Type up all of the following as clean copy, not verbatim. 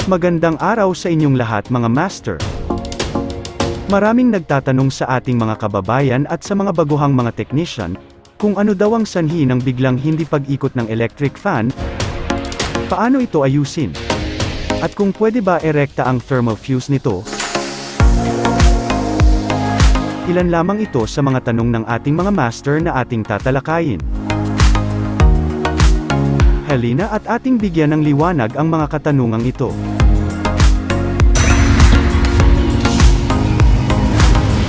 Magandang araw sa inyong lahat mga master. Maraming nagtatanong sa ating mga kababayan at sa mga baguhang mga technician, kung ano daw ang sanhi ng biglang hindi pag-ikot ng electric fan, paano ito ayusin, at kung pwede ba erekta ang thermal fuse nito. Ilan lamang ito sa mga tanong ng ating mga master na ating tatalakayin. Halina at ating bigyan ng liwanag ang mga katanungang ito.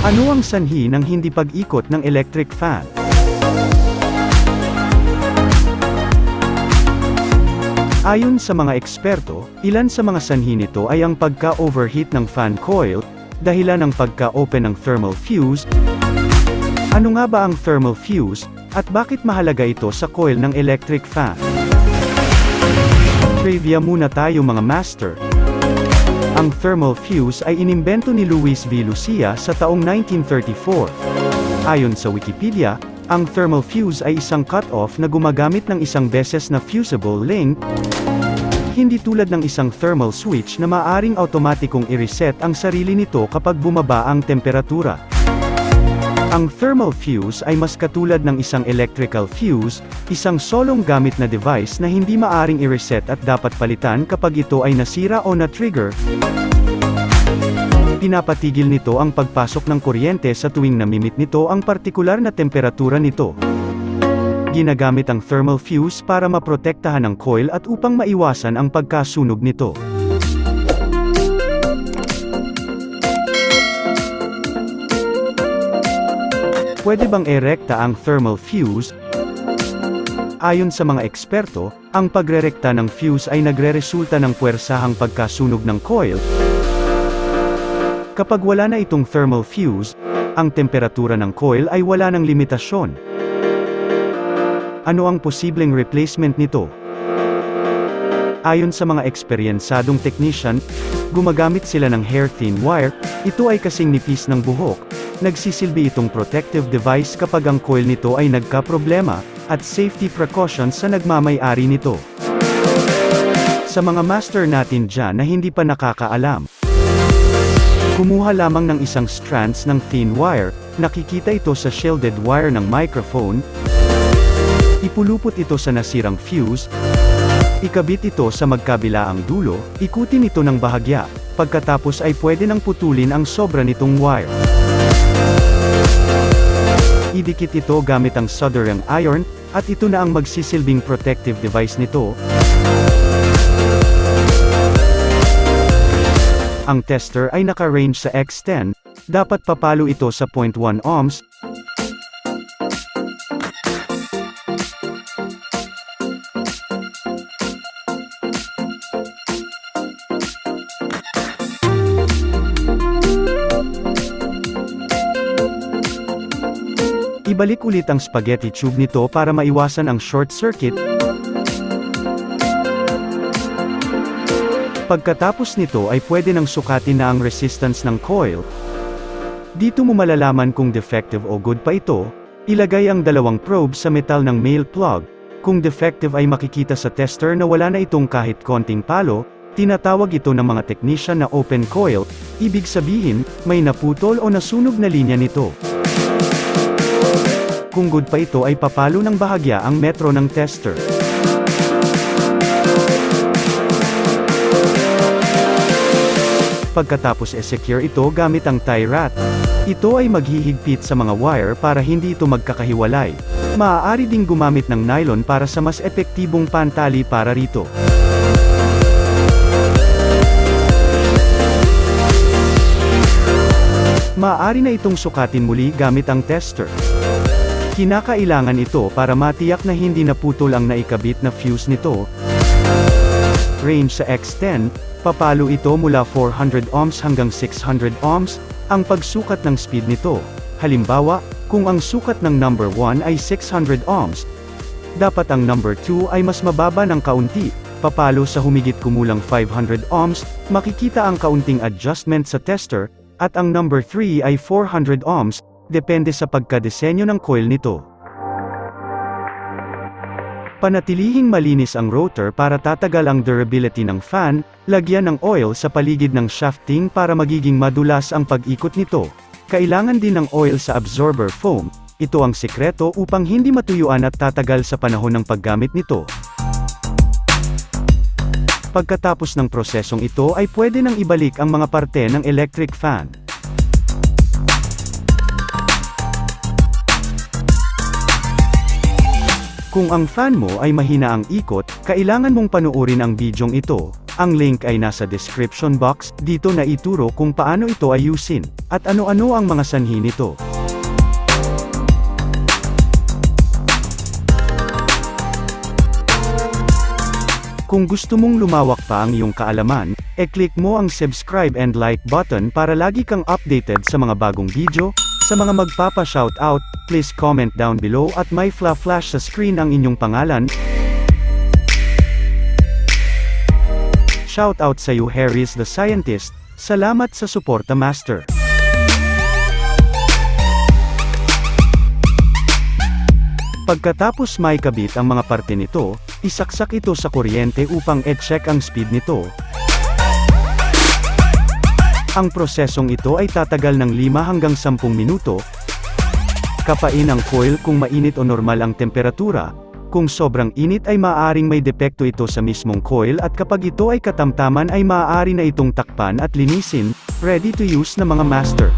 Ano ang sanhi ng hindi pag-ikot ng electric fan? Ayon sa mga eksperto, ilan sa mga sanhi nito ay ang pagka-overheat ng fan coil, dahilan ng pagka-open ng thermal fuse. Ano nga ba ang thermal fuse, at bakit mahalaga ito sa coil ng electric fan? Trivia muna tayo mga master. Ang thermal fuse ay inimbento ni Luis V. Lucia sa taong 1934. Ayon sa Wikipedia, ang thermal fuse ay isang cut-off na gumagamit ng isang beses na fusible link, hindi tulad ng isang thermal switch na maaring automatikong i-reset ang sarili nito kapag bumaba ang temperatura. Ang thermal fuse ay mas katulad ng isang electrical fuse, isang solong gamit na device na hindi maaring i-reset at dapat palitan kapag ito ay nasira o na-trigger. Pinapatigil nito ang pagpasok ng kuryente sa tuwing namimit nito ang partikular na temperatura nito. Ginagamit ang thermal fuse para maprotektahan ang coil at upang maiwasan ang pagkasunog nito. Pwede bang erekta ang thermal fuse? Ayon sa mga eksperto, ang pagrerekta ng fuse ay nagreresulta ng puwersahang pagkasunog ng coil. Kapag wala na itong thermal fuse, ang temperatura ng coil ay wala ng limitasyon. Ano ang posibleng replacement nito? Ayon sa mga eksperyensadong technician, gumagamit sila ng hair-thin wire. Ito ay kasing nipis ng buhok. Nagsisilbi itong protective device kapag ang coil nito ay nagkaproblema, at safety precautions sa nagmamay-ari nito. Sa mga master natin dyan na hindi pa nakakaalam, kumuha lamang ng isang strands ng thin wire, nakikita ito sa shielded wire ng microphone, ipulupot ito sa nasirang fuse, ikabit ito sa magkabilaang dulo, ikutin ito ng bahagya, pagkatapos ay pwede nang putulin ang sobra nitong wire. Idikit ito gamit ang soldering iron, at ito na ang magsisilbing protective device nito. Ang tester ay naka-range sa X10, dapat papalo ito sa 0.1 ohms. Ibalik ulit ang spaghetti tube nito para maiwasan ang short circuit. Pagkatapos nito ay pwede nang sukatin na ang resistance ng coil. Dito mo malalaman kung defective o good pa ito. Ilagay ang dalawang probe sa metal ng male plug. Kung defective ay makikita sa tester na wala na itong kahit konting palo. Tinatawag ito ng mga technician na open coil, ibig sabihin, may naputol o nasunog na linya nito. Kung good pa ito ay papalo ng bahagya ang metro ng tester. Pagkatapos secure ito gamit ang tie rod. Ito ay maghihigpit sa mga wire para hindi ito magkakahiwalay. Maaari ding gumamit ng nylon para sa mas epektibong pantali para rito. Maaari na itong sukatin muli gamit ang tester. Kinakailangan ito para matiyak na hindi naputol ang naikabit na fuse nito. Range sa X10, papalo ito mula 400 ohms hanggang 600 ohms, ang pagsukat ng speed nito. Halimbawa, kung ang sukat ng number 1 ay 600 ohms, dapat ang number 2 ay mas mababa ng kaunti, papalo sa humigit kumulang 500 ohms, makikita ang kaunting adjustment sa tester, at ang number 3 ay 400 ohms, depende sa pagkadesenyo ng coil nito. Panatilihing malinis ang rotor para tatagal ang durability ng fan, lagyan ng oil sa paligid ng shafting para magiging madulas ang pag-ikot nito. Kailangan din ng oil sa absorber foam, ito ang sikreto upang hindi matuyuan at tatagal sa panahon ng paggamit nito. Pagkatapos ng prosesong ito ay pwede nang ibalik ang mga parte ng electric fan. Kung ang fan mo ay mahina ang ikot, kailangan mong panuorin ang bidyong ito. Ang link ay nasa description box, dito na ituro kung paano ito ayusin, at ano-ano ang mga sanhi nito. Kung gusto mong lumawak pa ang iyong kaalaman, e-click mo ang subscribe and like button para lagi kang updated sa mga bagong video. Sa mga magpapa-shoutout, please comment down below at may flash sa screen ang inyong pangalan. Shoutout sa iyo Harris the Scientist, salamat sa suporta Master. Pagkatapos may kabit ang mga parte nito, isaksak ito sa kuryente upang e-check ang speed nito. Ang prosesong ito ay tatagal ng 5 hanggang 10 minuto. Kapain ang coil kung mainit o normal ang temperatura. Kung sobrang init ay maaaring may depekto ito sa mismong coil at kapag ito ay katamtaman ay maaari na itong takpan at linisin. Ready to use na mga master.